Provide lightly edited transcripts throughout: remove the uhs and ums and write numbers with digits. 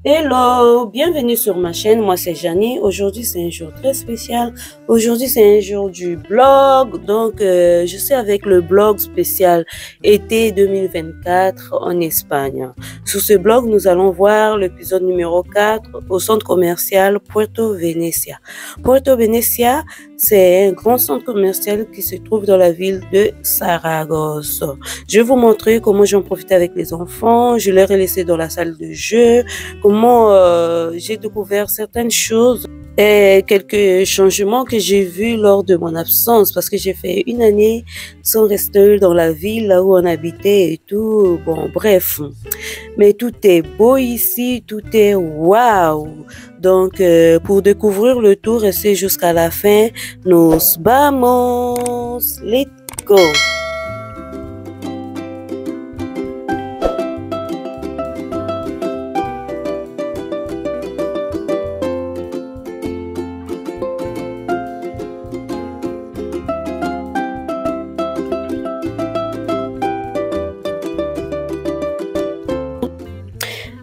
Hello, bienvenue sur ma chaîne. Moi, c'est Janie. Aujourd'hui, c'est un jour très spécial. Aujourd'hui, c'est un jour du blog. Donc, je suis avec le blog spécial été 2024 en Espagne. Sur ce blog, nous allons voir l'épisode numéro 4 au centre commercial Puerto Venecia. Puerto Venecia, c'est un grand centre commercial qui se trouve dans la ville de Saragosse. Je vais vous montrer comment j'en profite avec les enfants. Je leur ai laissé dans la salle de jeu. Comment j'ai découvert certaines choses et quelques changements que j'ai vus lors de mon absence parce que j'ai fait une année sans rester dans la ville là où on habitait et tout. Bon, bref. Mais tout est beau ici, tout est waouh. Donc, pour découvrir le tout, restez jusqu'à la fin. Nos vamos! Let's go!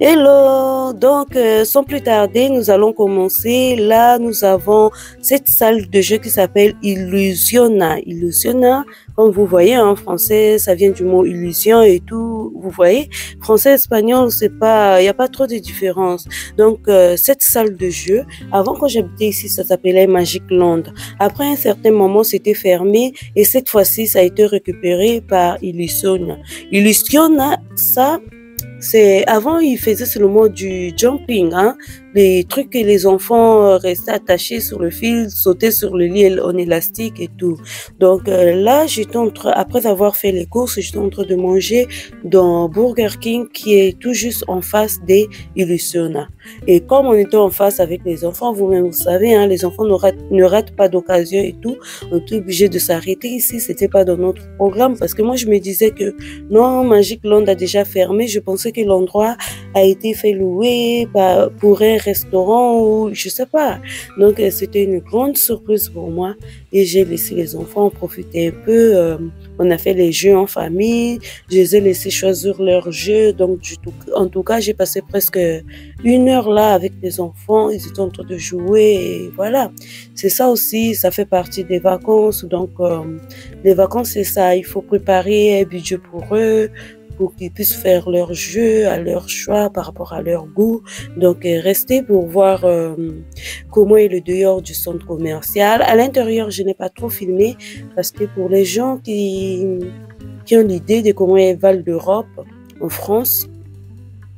Hello, donc sans plus tarder, nous allons commencer. Là, nous avons cette salle de jeu qui s'appelle Illusiona. Illusiona, comme vous voyez en français, ça vient du mot illusion et tout. Vous voyez, français, espagnol, c'est pas, il n'y a pas trop de différence. Donc cette salle de jeu, avant quand j'habitais ici, ça s'appelait Magic Land. Après un certain moment, c'était fermé et cette fois-ci, ça a été récupéré par Illusiona. Illusiona, ça. C'est avant ils faisaient seulement du jumping, hein, les trucs que les enfants restaient attachés sur le fil, sautaient sur le lit en élastique et tout. Donc là, après avoir fait les courses, j'étais en train de manger dans Burger King qui est tout juste en face des Illusiona. Et comme on était en face avec les enfants, vous-même vous savez, hein, les enfants ne ratent pas d'occasion et tout. On était obligé de s'arrêter ici, c'était pas dans notre programme parce que moi je me disais que non, Magic Land a déjà fermé. Je pensais que l'endroit a été fait louer pour un restaurant ou je sais pas. Donc c'était une grande surprise pour moi et j'ai laissé les enfants en profiter un peu. On a fait les jeux en famille, je les ai laissés choisir leurs jeux. Donc en tout cas, j'ai passé presque une heure là avec les enfants. Ils étaient en train de jouer et voilà. C'est ça aussi, ça fait partie des vacances. Donc les vacances, c'est ça. Il faut préparer un budget pour eux, pour qu'ils puissent faire leur jeu à leur choix par rapport à leur goût. Donc, restez pour voir comment est le dehors du centre commercial. À l'intérieur, je n'ai pas trop filmé parce que pour les gens qui ont l'idée de comment est Val d'Europe en France,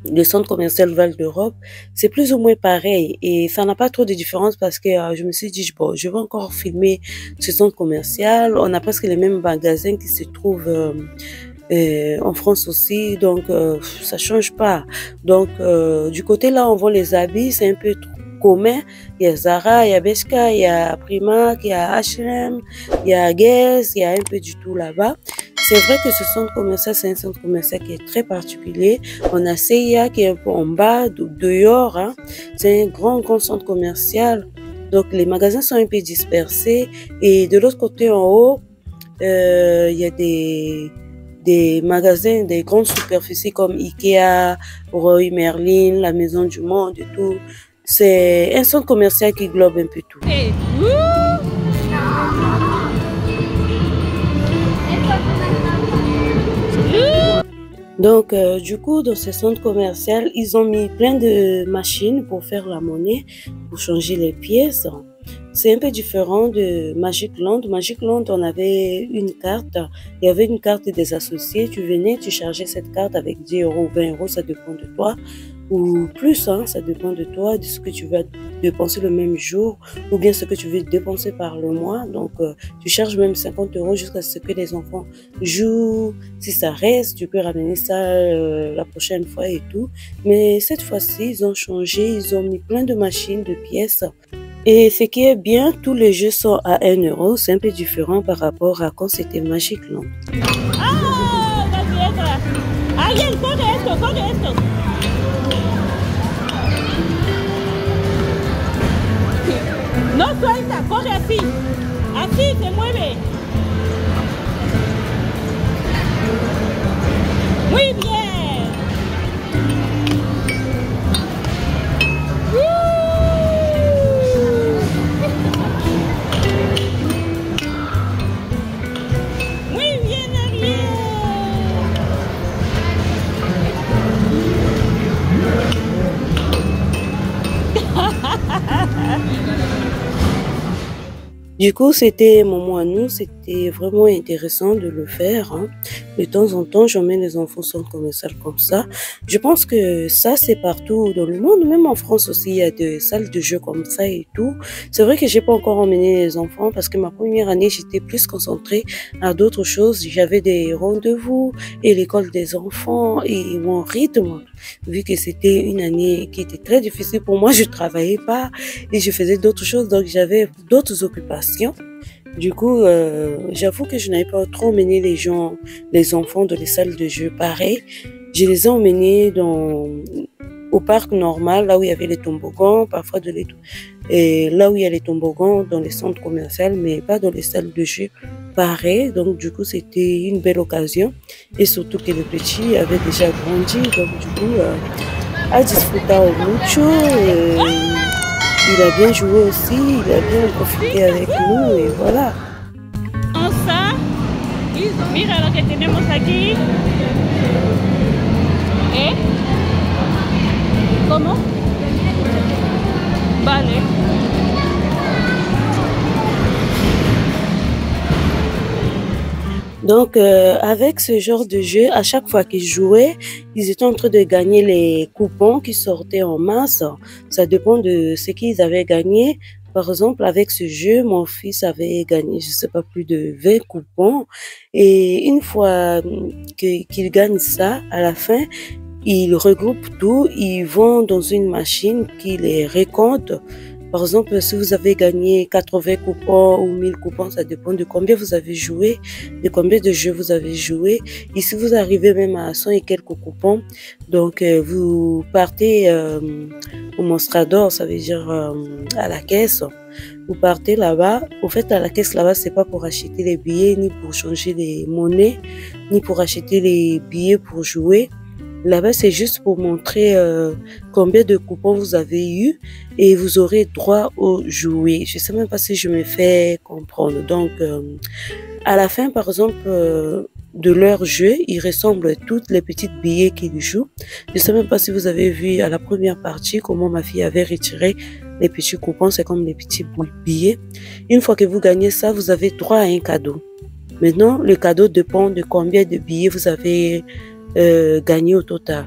le centre commercial Val d'Europe, c'est plus ou moins pareil et ça n'a pas trop de différence parce que je me suis dit, bon, je vais encore filmer ce centre commercial. On a presque les mêmes magasins qui se trouvent en France aussi, donc ça change pas. Donc du côté là, on voit les habits, c'est un peu commun. Il y a Zara, il y a Bershka, il y a Primark, il y a H&M, il y a Guess, il y a un peu du tout là-bas. C'est vrai que ce centre commercial, c'est un centre commercial qui est très particulier. On a CIA qui est un peu en bas, dehors, hein. C'est un grand centre commercial. Donc les magasins sont un peu dispersés et de l'autre côté en haut, il y a des magasins, des grandes superficies comme Ikea, Roy Merlin, la Maison du Monde et tout. C'est un centre commercial qui englobe un peu tout. Donc, du coup, dans ce centre commercial, ils ont mis plein de machines pour faire la monnaie, pour changer les pièces. C'est un peu différent de Magic Land. Magic Land, on avait une carte. Il y avait une carte des associés. Tu venais, tu chargeais cette carte avec 10 euros, 20 euros, ça dépend de toi. Ou plus, hein, ça dépend de toi, de ce que tu vas dépenser le même jour ou bien ce que tu veux dépenser par le mois. Donc, tu charges même 50 euros jusqu'à ce que les enfants jouent. Si ça reste, tu peux ramener ça la prochaine fois et tout. Mais cette fois-ci, ils ont changé. Ils ont mis plein de machines, de pièces. Et ce qui est bien, tous les jeux sont à 1 euro. C'est un peu différent par rapport à quand c'était Magic Land. Alguien, coge esto, coge esto. No suelta, coge así. Así se mueve. Muy bien. Du coup, c'était un moment à nous, c'était vraiment intéressant de le faire, hein. De temps en temps, j'emmène les enfants au centre commercial comme ça. Je pense que ça, c'est partout dans le monde, même en France aussi, il y a des salles de jeux comme ça et tout. C'est vrai que j'ai pas encore emmené les enfants parce que ma première année, j'étais plus concentrée à d'autres choses. J'avais des rendez-vous et l'école des enfants et mon rythme, vu que c'était une année qui était très difficile pour moi, je travaillais pas et je faisais d'autres choses, donc j'avais d'autres occupations. Du coup, j'avoue que je n'avais pas trop emmené les enfants dans les salles de jeu. Pareil, je les ai emmenés au parc normal, là où il y avait les toboggans, parfois et là où il y a les toboggans dans les centres commerciaux, mais pas dans les salles de jeu. Pareil, donc du coup, c'était une belle occasion. Et surtout que le petit avait déjà grandi, donc du coup, a disfrutado mucho. Il a bien joué aussi, il a bien profité avec nous et voilà. Ça, mira lo que tenemos aquí. ¿Eh? ¿Cómo? Vale. Donc, avec ce genre de jeu, à chaque fois qu'ils jouaient, ils étaient en train de gagner les coupons qui sortaient en masse. Ça dépend de ce qu'ils avaient gagné. Par exemple, avec ce jeu, mon fils avait gagné, je sais pas, plus de 20 coupons. Et une fois qu'il gagne ça, à la fin, ils regroupent tout, ils vont dans une machine qui les récompte. Par exemple, si vous avez gagné 80 coupons ou 1000 coupons, ça dépend de combien vous avez joué, de combien de jeux vous avez joué. Et si vous arrivez même à 100 et quelques coupons, donc vous partez au Mostrador, ça veut dire à la caisse. Vous partez là-bas. Au fait, à la caisse là-bas, c'est pas pour acheter les billets, ni pour changer les monnaies, ni pour acheter les billets pour jouer. Là-bas, c'est juste pour montrer combien de coupons vous avez eu et vous aurez droit au jouet. Je sais même pas si je me fais comprendre. Donc, à la fin, par exemple, de leur jeu, ils ressemblent à toutes les petites billets qu'ils jouent. Je sais même pas si vous avez vu à la première partie comment ma fille avait retiré les petits coupons. C'est comme les petits billets. Une fois que vous gagnez ça, vous avez droit à un cadeau. Maintenant, le cadeau dépend de combien de billets vous avez gagné au total.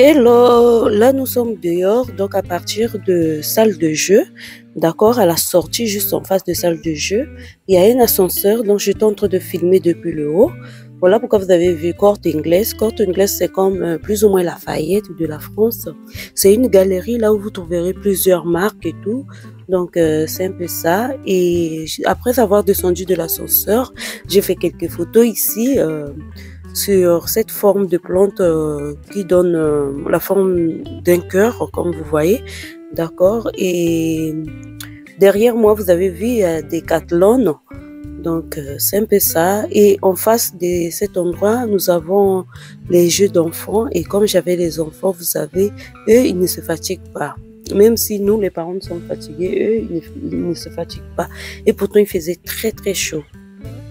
Hello, là nous sommes dehors, donc à partir de salle de jeu, d'accord, à la sortie juste en face de salle de jeu, il y a un ascenseur dont j'étais en train de filmer depuis le haut. Voilà pourquoi vous avez vu Corte Inglés. Corte Inglés, c'est comme plus ou moins Lafayette de la France. C'est une galerie là où vous trouverez plusieurs marques et tout. Donc c'est un peu ça. Et après avoir descendu de l'ascenseur, j'ai fait quelques photos ici. Sur cette forme de plante qui donne la forme d'un cœur, comme vous voyez, d'accord. Et derrière moi, vous avez vu des Decathlon, donc c'est un peu ça. Et en face de cet endroit, nous avons les jeux d'enfants. Et comme j'avais les enfants, vous savez, eux, ils ne se fatiguent pas. Même si nous, les parents, sommes fatigués, eux, ils ne se fatiguent pas. Et pourtant, il faisait très, très chaud.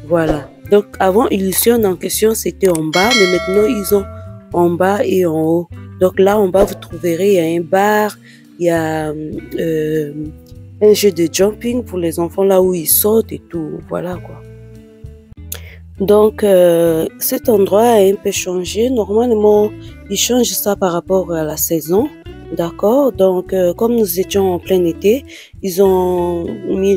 Voilà. Donc, avant, Illusion en question, c'était en bas, mais maintenant, ils ont en bas et en haut. Donc, là, en bas, vous trouverez, il y a un bar, il y a un jeu de jumping pour les enfants, là où ils sautent et tout. Voilà, quoi. Donc, cet endroit a un peu changé. Normalement, ils changent ça par rapport à la saison. D'accord. Donc, comme nous étions en plein été, ils ont mis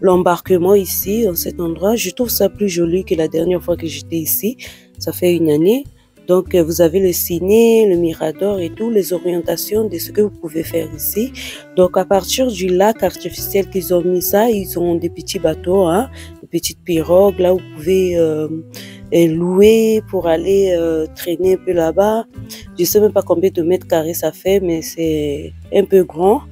l'embarquement ici, dans cet endroit. Je trouve ça plus joli que la dernière fois que j'étais ici. Ça fait une année. Donc, vous avez le ciné, le mirador et tout, les orientations de ce que vous pouvez faire ici. Donc, à partir du lac artificiel qu'ils ont mis ça, ils ont des petits bateaux, hein, des petites pirogues. Là, vous pouvez louer pour aller traîner un peu là-bas. Je sais même pas combien de mètres carrés ça fait, mais c'est un peu grand.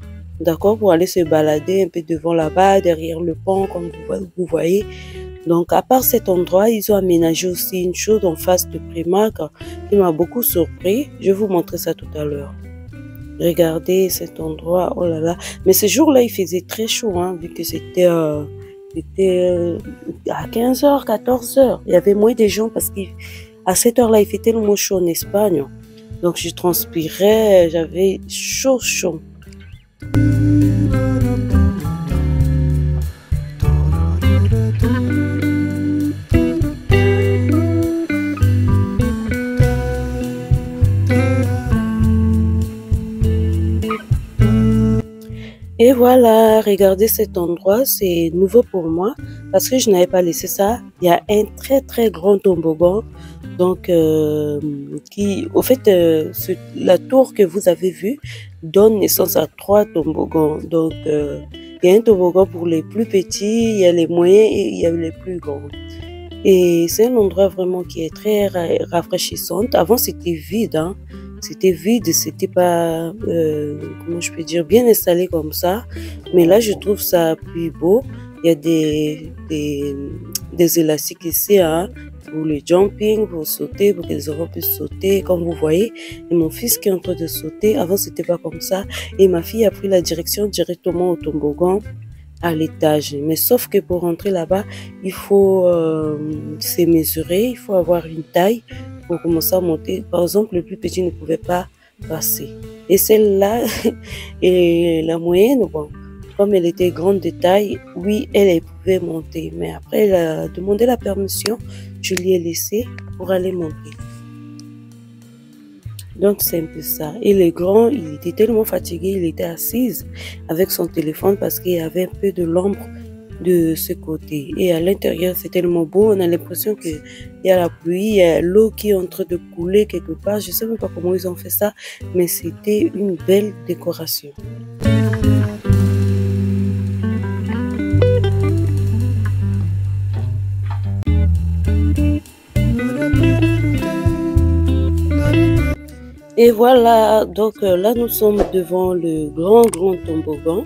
d'accord, pour aller se balader un peu devant là-bas, derrière le pont, comme vous voyez. Donc, à part cet endroit, ils ont aménagé aussi une chose en face de Primark qui m'a beaucoup surpris. Je vais vous montrer ça tout à l'heure. Regardez cet endroit, oh là là. Mais ce jour-là, il faisait très chaud, hein, vu que c'était à 15h, 14h. Il y avait moins de gens parce qu'à cette heure-là, il fait tellement chaud en Espagne. Donc, je transpirais, j'avais chaud, chaud. Et voilà, regardez cet endroit, c'est nouveau pour moi parce que je n'avais pas laissé ça. Il y a un très très grand toboggan, donc au fait, la tour que vous avez vue donne naissance à 3 toboggans. Donc il y a un toboggan pour les plus petits, il y a les moyens et il y a les plus grands. Et c'est un endroit vraiment qui est très rafraîchissant. Avant c'était vide, hein. C'était vide, c'était pas, comment je peux dire, bien installé comme ça. Mais là, je trouve ça plus beau. Il y a des élastiques ici, hein, pour le jumping, pour sauter, pour que les enfants puissent sauter, comme vous voyez. Et mon fils qui est en train de sauter, avant, c'était pas comme ça. Et ma fille a pris la direction directement au toboggan à l'étage. Mais sauf que pour rentrer là-bas, il faut se mesurer, il faut avoir une taille pour commencer à monter. Par exemple, le plus petit ne pouvait pas passer. Et celle-là, et la moyenne, bon, comme elle était grande de taille, oui, elle pouvait monter. Mais après, elle a demandé la permission, je lui ai laissé pour aller monter. Donc, c'est un peu ça. Et le grand, il était tellement fatigué, il était assise avec son téléphone parce qu'il y avait un peu de l'ombre de ce côté. Et à l'intérieur, c'est tellement beau. On a l'impression qu'il y a la pluie, il y a l'eau qui est en train de couler quelque part. Je ne sais même pas comment ils ont fait ça, mais c'était une belle décoration. Et voilà, donc là nous sommes devant le grand toboggan.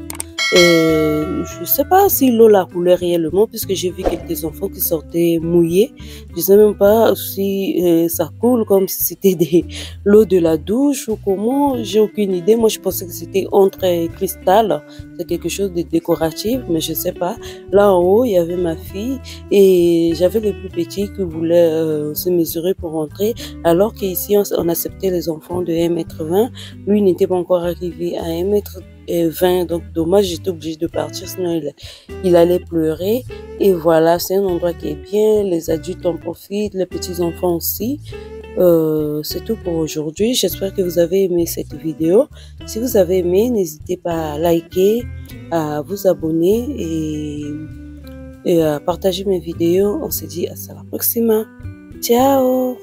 Je ne sais pas si l'eau la coulait réellement puisque j'ai vu quelques enfants qui sortaient mouillés. Je ne sais même pas si ça coule comme si c'était l'eau de la douche ou comment. J'ai aucune idée. Moi je pensais que c'était entre cristal. C'est quelque chose de décoratif, mais je ne sais pas. Là en haut, il y avait ma fille et j'avais les plus petits qui voulaient se mesurer pour rentrer. Alors qu'ici, on acceptait les enfants de 1,20 m. Lui n'était pas encore arrivé à 1,20 m. Donc dommage, j'étais obligée de partir, sinon il allait pleurer. Et voilà, c'est un endroit qui est bien. Les adultes en profitent, les petits enfants aussi. C'est tout pour aujourd'hui. J'espère que vous avez aimé cette vidéo. Si vous avez aimé, n'hésitez pas à liker, à vous abonner et à partager mes vidéos. On se dit à la prochaine. Ciao!